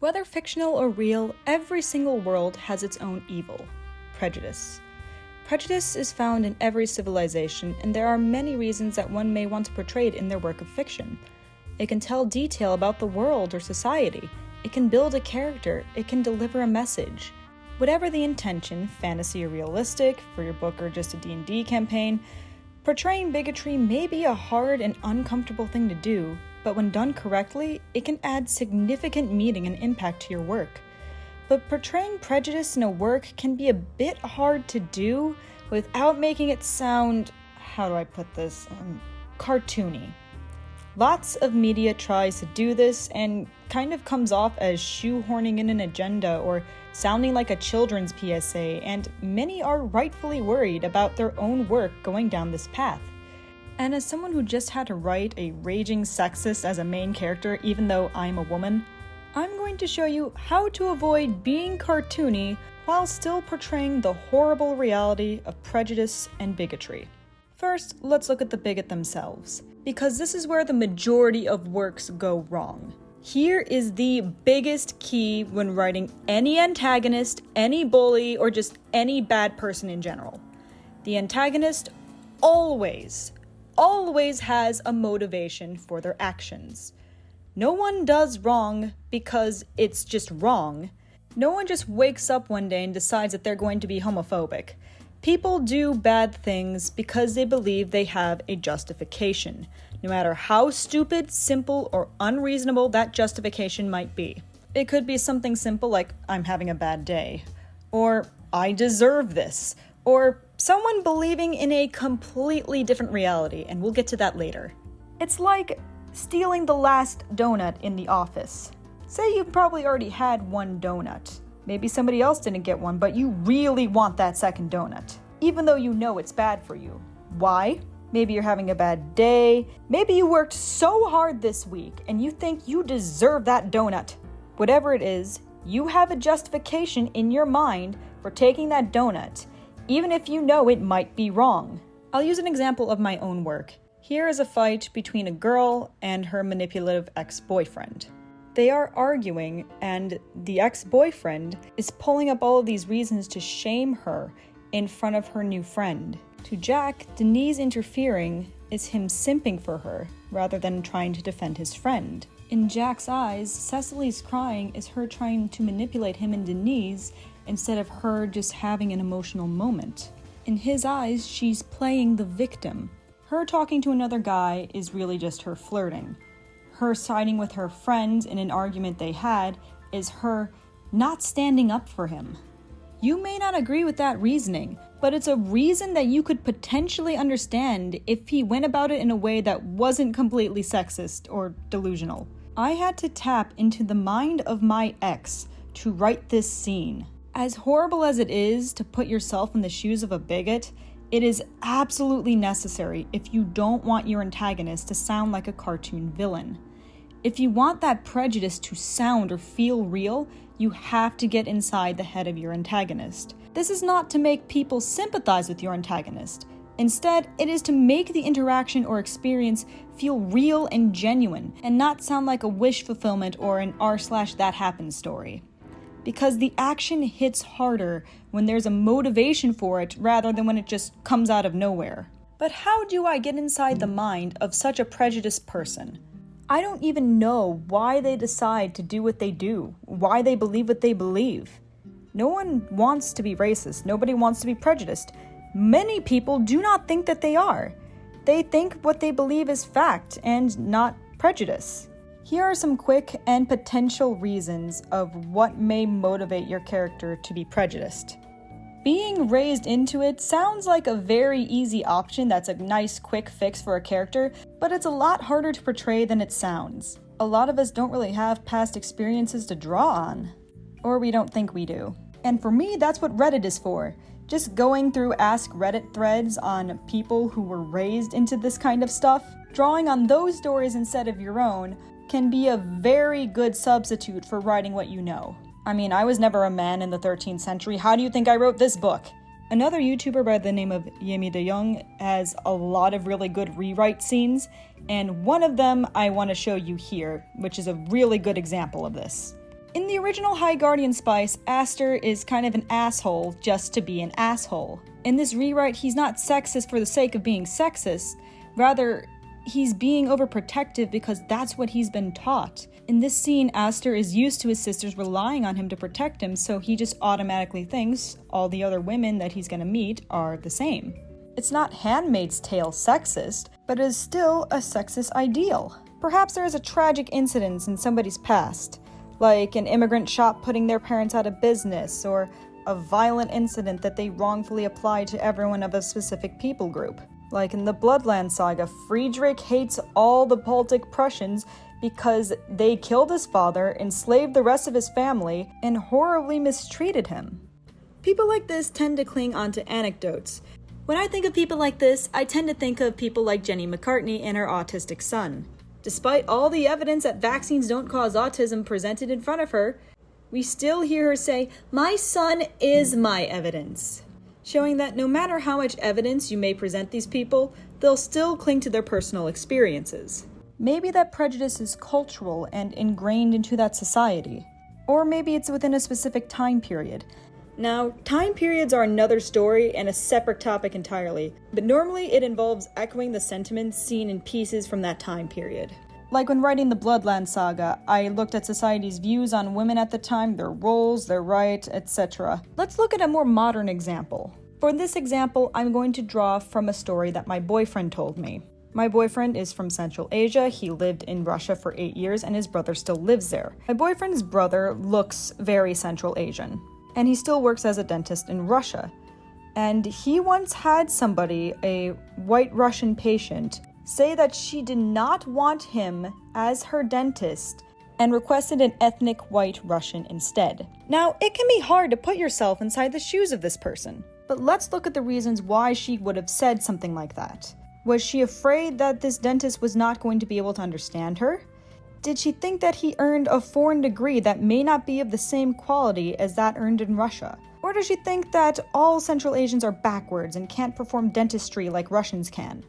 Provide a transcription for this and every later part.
Whether fictional or real, every single world has its own evil. Prejudice. Prejudice is found in every civilization, and there are many reasons that one may want to portray it in their work of fiction. It can tell detail about the world or society. It can build a character. It can deliver a message. Whatever the intention, fantasy or realistic, for your book or just a D&D campaign, portraying bigotry may be a hard and uncomfortable thing to do, but when done correctly, it can add significant meaning and impact to your work. But portraying prejudice in a work can be a bit hard to do without making it sound, how do I put this, cartoony. Lots of media tries to do this and kind of comes off as shoehorning in an agenda or sounding like a children's PSA, and many are rightfully worried about their own work going down this path. And as someone who just had to write a raging sexist as a main character, even though I'm a woman, I'm going to show you how to avoid being cartoony while still portraying the horrible reality of prejudice and bigotry. First, let's look at the bigot themselves, because this is where the majority of works go wrong. Here is the biggest key when writing any antagonist, any bully, or just any bad person in general. The antagonist always has a motivation for their actions. No one does wrong because it's just wrong. No one just wakes up one day and decides that they're going to be homophobic. People do bad things because they believe they have a justification, no matter how stupid, simple, or unreasonable that justification might be. It could be something simple like, I'm having a bad day, or I deserve this, or someone believing in a completely different reality, and we'll get to that later. It's like stealing the last donut in the office. Say you've probably already had one donut. Maybe somebody else didn't get one, but you really want that second donut, even though you know it's bad for you. Why? Maybe you're having a bad day. Maybe you worked so hard this week, and you think you deserve that donut. Whatever it is, you have a justification in your mind for taking that donut, even if you know it might be wrong. I'll use an example of my own work. Here is a fight between a girl and her manipulative ex-boyfriend. They are arguing, and the ex-boyfriend is pulling up all of these reasons to shame her in front of her new friend. To Jack, Denise interfering is him simping for her, rather than trying to defend his friend. In Jack's eyes, Cecily's crying is her trying to manipulate him and Denise, instead of her just having an emotional moment. In his eyes, she's playing the victim. Her talking to another guy is really just her flirting. Her siding with her friend in an argument they had is her not standing up for him. You may not agree with that reasoning, but it's a reason that you could potentially understand if he went about it in a way that wasn't completely sexist or delusional. I had to tap into the mind of my ex to write this scene. As horrible as it is to put yourself in the shoes of a bigot, it is absolutely necessary if you don't want your antagonist to sound like a cartoon villain. If you want that prejudice to sound or feel real, you have to get inside the head of your antagonist. This is not to make people sympathize with your antagonist. Instead, it is to make the interaction or experience feel real and genuine, and not sound like a wish fulfillment or an r/that happened story. Because the action hits harder when there's a motivation for it rather than when it just comes out of nowhere. But how do I get inside the mind of such a prejudiced person? I don't even know why they decide to do what they do, why they believe what they believe. No one wants to be racist. Nobody wants to be prejudiced. Many people do not think that they are. They think what they believe is fact and not prejudice. Here are some quick and potential reasons of what may motivate your character to be prejudiced. Being raised into it sounds like a very easy option that's a nice quick fix for a character, but it's a lot harder to portray than it sounds. A lot of us don't really have past experiences to draw on. Or we don't think we do. And for me, that's what Reddit is for. Just going through Ask Reddit threads on people who were raised into this kind of stuff, drawing on those stories instead of your own, can be a very good substitute for writing what you know. I mean, I was never a man in the 13th century. How do you think I wrote this book? Another YouTuber by the name of Yemi De Young has a lot of really good rewrite scenes, and one of them I want to show you here, which is a really good example of this. In the original High Guardian Spice, Aster is kind of an asshole just to be an asshole. In this rewrite, he's not sexist for the sake of being sexist. Rather, he's being overprotective because that's what he's been taught. In this scene, Aster is used to his sisters relying on him to protect him, so he just automatically thinks all the other women that he's gonna meet are the same. It's not Handmaid's Tale sexist, but it is still a sexist ideal. Perhaps there is a tragic incident in somebody's past, like an immigrant shop putting their parents out of business, or a violent incident that they wrongfully applied to everyone of a specific people group. Like in the Bloodland Saga, Friedrich hates all the Baltic Prussians because they killed his father, enslaved the rest of his family, and horribly mistreated him. People like this tend to cling onto anecdotes. When I think of people like this, I tend to think of people like Jenny McCartney and her autistic son. Despite all the evidence that vaccines don't cause autism presented in front of her, we still hear her say, "My son is my evidence," showing that no matter how much evidence you may present these people, they'll still cling to their personal experiences. Maybe that prejudice is cultural and ingrained into that society. Or maybe it's within a specific time period. Now, time periods are another story and a separate topic entirely, but normally it involves echoing the sentiments seen in pieces from that time period. Like when writing the Bloodland Saga, I looked at society's views on women at the time, their roles, their rights, etc. Let's look at a more modern example. For this example, I'm going to draw from a story that my boyfriend told me. My boyfriend is from Central Asia, he lived in Russia for 8 years, and his brother still lives there. My boyfriend's brother looks very Central Asian, and he still works as a dentist in Russia. And he once had somebody, a white Russian patient, say that she did not want him as her dentist and requested an ethnic white Russian instead. Now, it can be hard to put yourself inside the shoes of this person, but let's look at the reasons why she would have said something like that. Was she afraid that this dentist was not going to be able to understand her? Did she think that he earned a foreign degree that may not be of the same quality as that earned in Russia? Or does she think that all Central Asians are backwards and can't perform dentistry like Russians can?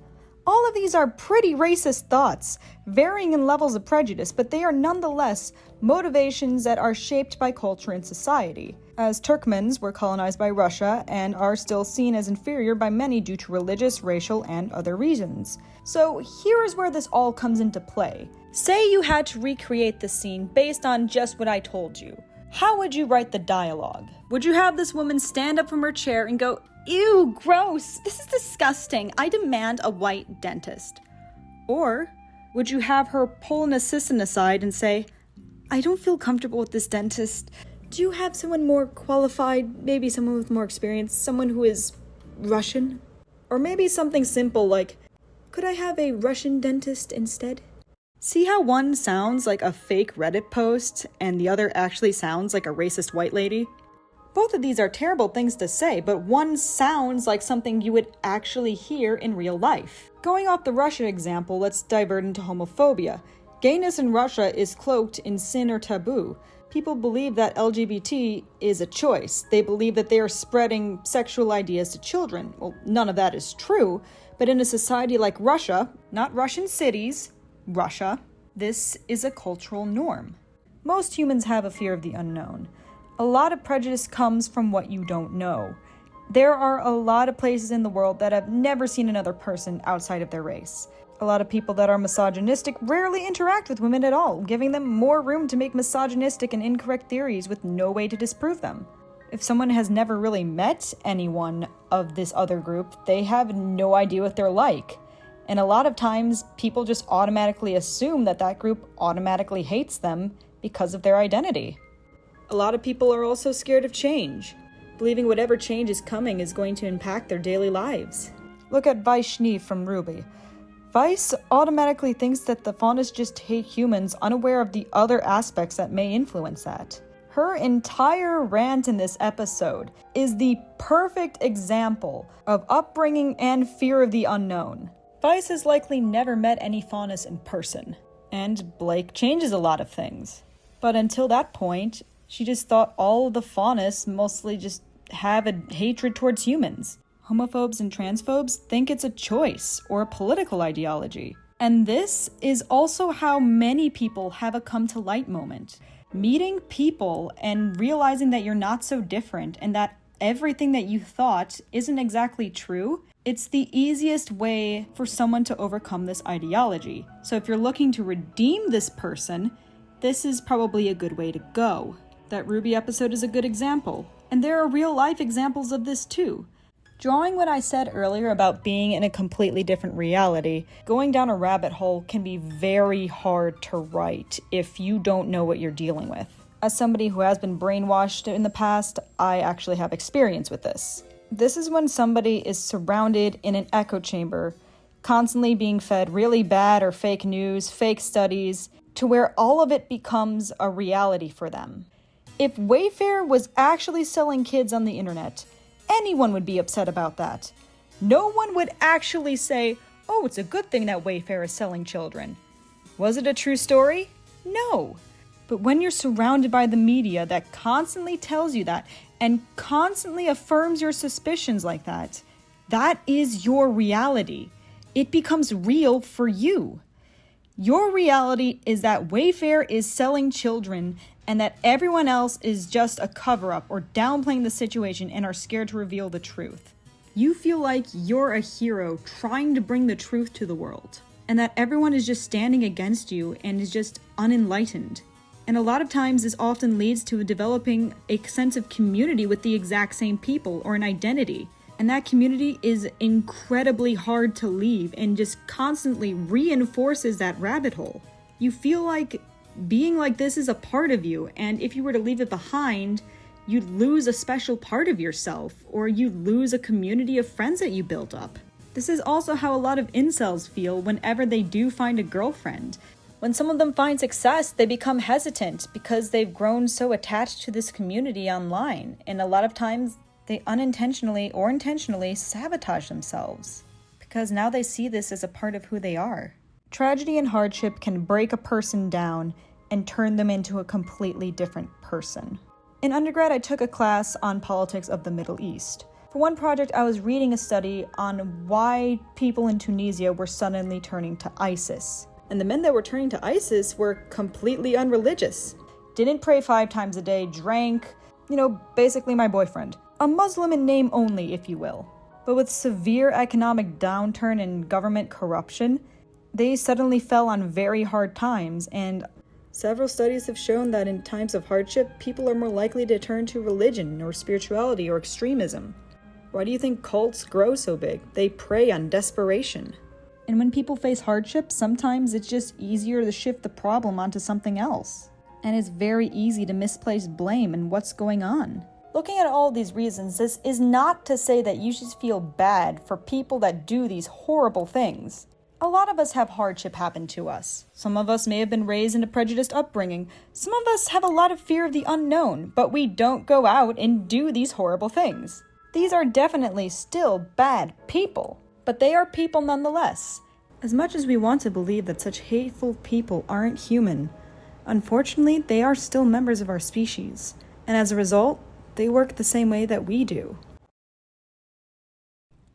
All of these are pretty racist thoughts, varying in levels of prejudice, but they are nonetheless motivations that are shaped by culture and society, as Turkmens were colonized by Russia and are still seen as inferior by many due to religious, racial, and other reasons. So here is where this all comes into play. Say you had to recreate this scene based on just what I told you. How would you write the dialogue? Would you have this woman stand up from her chair and go, "Ew, gross, this is disgusting, I demand a white dentist"? Or would you have her pull an assistant aside and say, "I don't feel comfortable with this dentist. Do you have someone more qualified, maybe someone with more experience, someone who is Russian?" Or maybe something simple like, "Could I have a Russian dentist instead?" See how one sounds like a fake Reddit post and the other actually sounds like a racist white lady? Both of these are terrible things to say, but one sounds like something you would actually hear in real life. Going off the Russia example, let's divert into homophobia. Gayness in Russia is cloaked in sin or taboo. People believe that LGBT is a choice. They believe that they are spreading sexual ideas to children. Well, none of that is true, but in a society like Russia, not Russian cities, Russia, this is a cultural norm. Most humans have a fear of the unknown. A lot of prejudice comes from what you don't know. There are a lot of places in the world that have never seen another person outside of their race. A lot of people that are misogynistic rarely interact with women at all, giving them more room to make misogynistic and incorrect theories with no way to disprove them. If someone has never really met anyone of this other group, they have no idea what they're like. And a lot of times, people just automatically assume that that group automatically hates them because of their identity. A lot of people are also scared of change, believing whatever change is coming is going to impact their daily lives. Look at Vaishni from Ruby. Vice automatically thinks that the faunists just hate humans, unaware of the other aspects that may influence that. Her entire rant in this episode is the perfect example of upbringing and fear of the unknown. Vice has likely never met any faunists in person, and Blake changes a lot of things. But until that point, she just thought all of the faunists mostly just have a hatred towards humans. Homophobes and transphobes think it's a choice or a political ideology. And this is also how many people have a come to light moment. Meeting people and realizing that you're not so different and that everything that you thought isn't exactly true, it's the easiest way for someone to overcome this ideology. So if you're looking to redeem this person, this is probably a good way to go. That Ruby episode is a good example. And there are real life examples of this too. Drawing what I said earlier about being in a completely different reality, going down a rabbit hole can be very hard to write if you don't know what you're dealing with. As somebody who has been brainwashed in the past, I actually have experience with this. This is when somebody is surrounded in an echo chamber, constantly being fed really bad or fake news, fake studies, to where all of it becomes a reality for them. If Wayfair was actually selling kids on the internet, anyone would be upset about that. No one would actually say, oh, it's a good thing that Wayfair is selling children. Was it a true story? No. But when you're surrounded by the media that constantly tells you that and constantly affirms your suspicions like that, that is your reality. It becomes real for you. Your reality is that Wayfair is selling children and that everyone else is just a cover-up or downplaying the situation and are scared to reveal the truth. You feel like you're a hero trying to bring the truth to the world, and that everyone is just standing against you and is just unenlightened. And a lot of times this often leads to developing a sense of community with the exact same people or an identity. And that community is incredibly hard to leave and just constantly reinforces that rabbit hole. You feel like being like this is a part of you, and if you were to leave it behind, you'd lose a special part of yourself, or you'd lose a community of friends that you built up. This is also how a lot of incels feel whenever they do find a girlfriend. When some of them find success, they become hesitant because they've grown so attached to this community online, and a lot of times they unintentionally or intentionally sabotage themselves because now they see this as a part of who they are. Tragedy and hardship can break a person down and turn them into a completely different person. In undergrad, I took a class on politics of the Middle East. For one project, I was reading a study on why people in Tunisia were suddenly turning to ISIS. And the men that were turning to ISIS were completely unreligious. Didn't pray 5 times a day, drank, basically my boyfriend. A Muslim in name only, if you will. But with severe economic downturn and government corruption, they suddenly fell on very hard times, and several studies have shown that in times of hardship, people are more likely to turn to religion or spirituality or extremism. Why do you think cults grow so big? They prey on desperation. And when people face hardship, sometimes it's just easier to shift the problem onto something else. And it's very easy to misplace blame in what's going on. Looking at all these reasons, this is not to say that you should feel bad for people that do these horrible things. A lot of us have hardship happen to us. Some of us may have been raised in a prejudiced upbringing. Some of us have a lot of fear of the unknown, but we don't go out and do these horrible things. These are definitely still bad people, but they are people nonetheless. As much as we want to believe that such hateful people aren't human, unfortunately, they are still members of our species, and as a result, they work the same way that we do.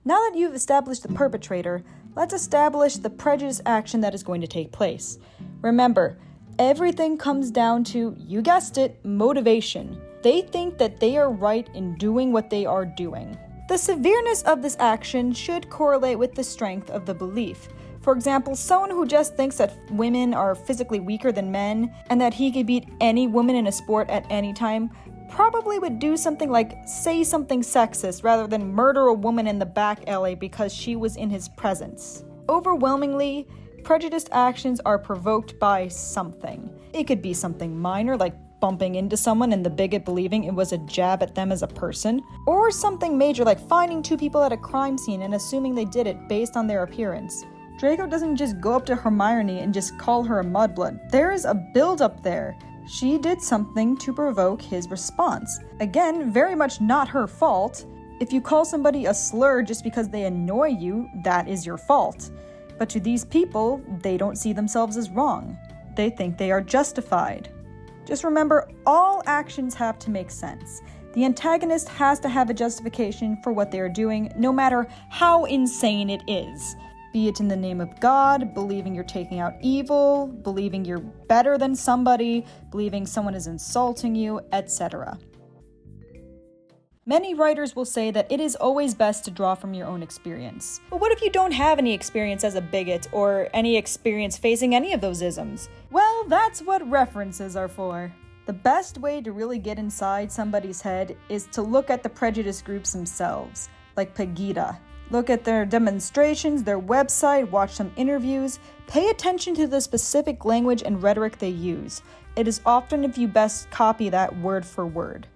Now that you've established the perpetrator, let's establish the prejudice action that is going to take place. Remember, everything comes down to, you guessed it, motivation. They think that they are right in doing what they are doing. The severeness of this action should correlate with the strength of the belief. For example, someone who just thinks that women are physically weaker than men and that he could beat any woman in a sport at any time probably would do something like say something sexist rather than murder a woman in the back alley because she was in his presence. Overwhelmingly, prejudiced actions are provoked by something. It could be something minor like bumping into someone and the bigot believing it was a jab at them as a person, or something major like finding 2 people at a crime scene and assuming they did it based on their appearance. Draco doesn't just go up to Hermione and just call her a mudblood. There is a build-up there. She did something to provoke his response. Again, very much not her fault. If you call somebody a slur just because they annoy you, that is your fault. But to these people, they don't see themselves as wrong. They think they are justified. Just remember, all actions have to make sense. The antagonist has to have a justification for what they are doing, no matter how insane it is. be it in the name of God, believing you're taking out evil, believing you're better than somebody, believing someone is insulting you, etc. Many writers will say that it is always best to draw from your own experience. But what if you don't have any experience as a bigot or any experience facing any of those isms? Well, that's what references are for. The best way to really get inside somebody's head is to look at the prejudice groups themselves, like Bigot. Look at their demonstrations, their website, watch some interviews, pay attention to the specific language and rhetoric they use. It is often if you best copy that word for word.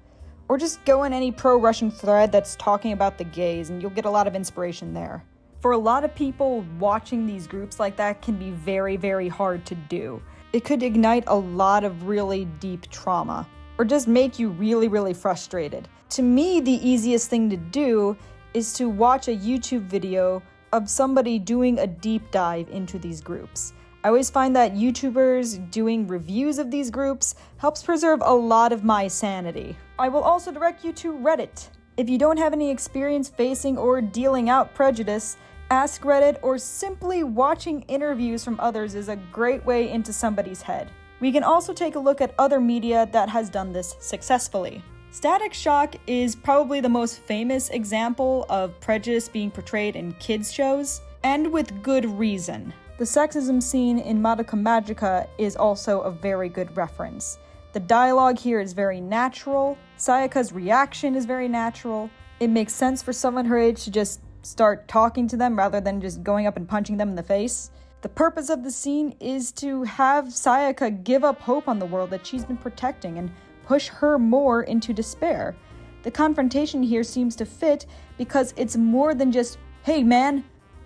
Or just go in any pro-Russian thread that's talking about the gays and you'll get a lot of inspiration there. For a lot of people, watching these groups like that can be very, very hard to do. It could ignite a lot of really deep trauma, or just make you really, really frustrated. To me, the easiest thing to do is to watch a YouTube video of somebody doing a deep dive into these groups. I always find that YouTubers doing reviews of these groups helps preserve a lot of my sanity. I will also direct you to Reddit. If you don't have any experience facing or dealing out prejudice, ask Reddit or simply watching interviews from others is a great way into somebody's head. We can also take a look at other media that has done this successfully. Static Shock is probably the most famous example of prejudice being portrayed in kids' shows, and with good reason. The sexism scene in Madoka Magica is also a very good reference. The dialogue here is very natural. Sayaka's reaction is very natural. It makes sense for someone her age to just start talking to them rather than just going up and punching them in the face. The purpose of the scene is to have Sayaka give up hope on the world that she's been protecting and push her more into despair. The confrontation here seems to fit because it's more than just, hey man,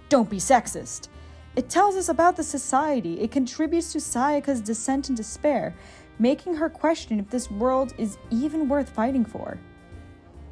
don't be sexist. It tells us about the society. It contributes to Sayaka's descent in despair, making her question if this world is even worth fighting for.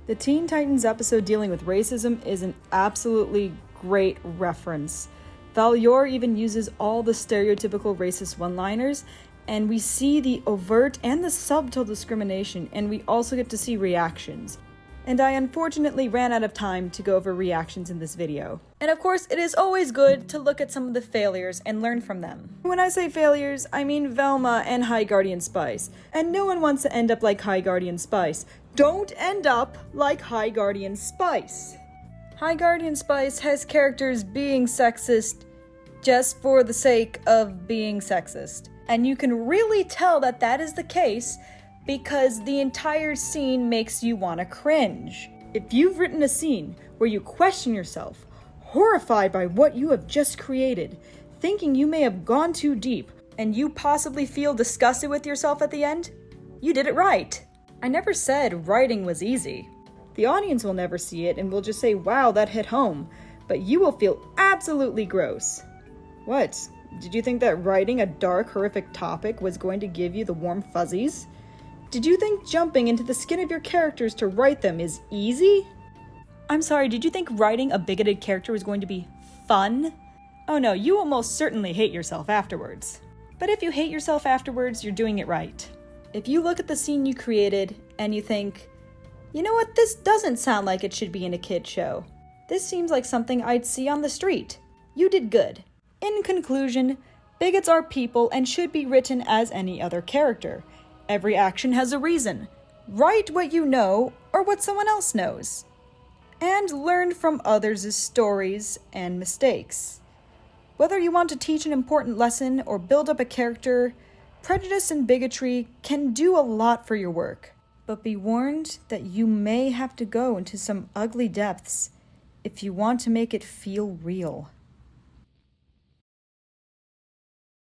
The Teen Titans episode dealing with racism is an absolutely great reference. Valior even uses all the stereotypical racist one-liners, and we see the overt and the subtle discrimination, and we also get to see reactions. And I unfortunately ran out of time to go over reactions in this video. And of course, it is always good to look at some of the failures and learn from them. When I say failures, I mean Velma and High Guardian Spice. And no one wants to end up like High Guardian Spice. Don't end up like High Guardian Spice. High Guardian Spice has characters being sexist just for the sake of being sexist. And you can really tell that that is the case because the entire scene makes you want to cringe. If you've written a scene where you question yourself, horrified by what you have just created, thinking you may have gone too deep, and you possibly feel disgusted with yourself at the end, you did it right. I never said writing was easy. The audience will never see it and will just say, wow, that hit home, but you will feel absolutely gross. What? Did you think that writing a dark, horrific topic was going to give you the warm fuzzies? Did you think jumping into the skin of your characters to write them is easy? I'm sorry, did you think writing a bigoted character was going to be fun? Oh no, you will most certainly hate yourself afterwards. But if you hate yourself afterwards, you're doing it right. If you look at the scene you created and you think, you know what, this doesn't sound like it should be in a kid show. This seems like something I'd see on the street. You did good. In conclusion, bigots are people and should be written as any other character. Every action has a reason. Write what you know or what someone else knows. And learn from others' stories and mistakes. Whether you want to teach an important lesson or build up a character, prejudice and bigotry can do a lot for your work. But be warned that you may have to go into some ugly depths if you want to make it feel real.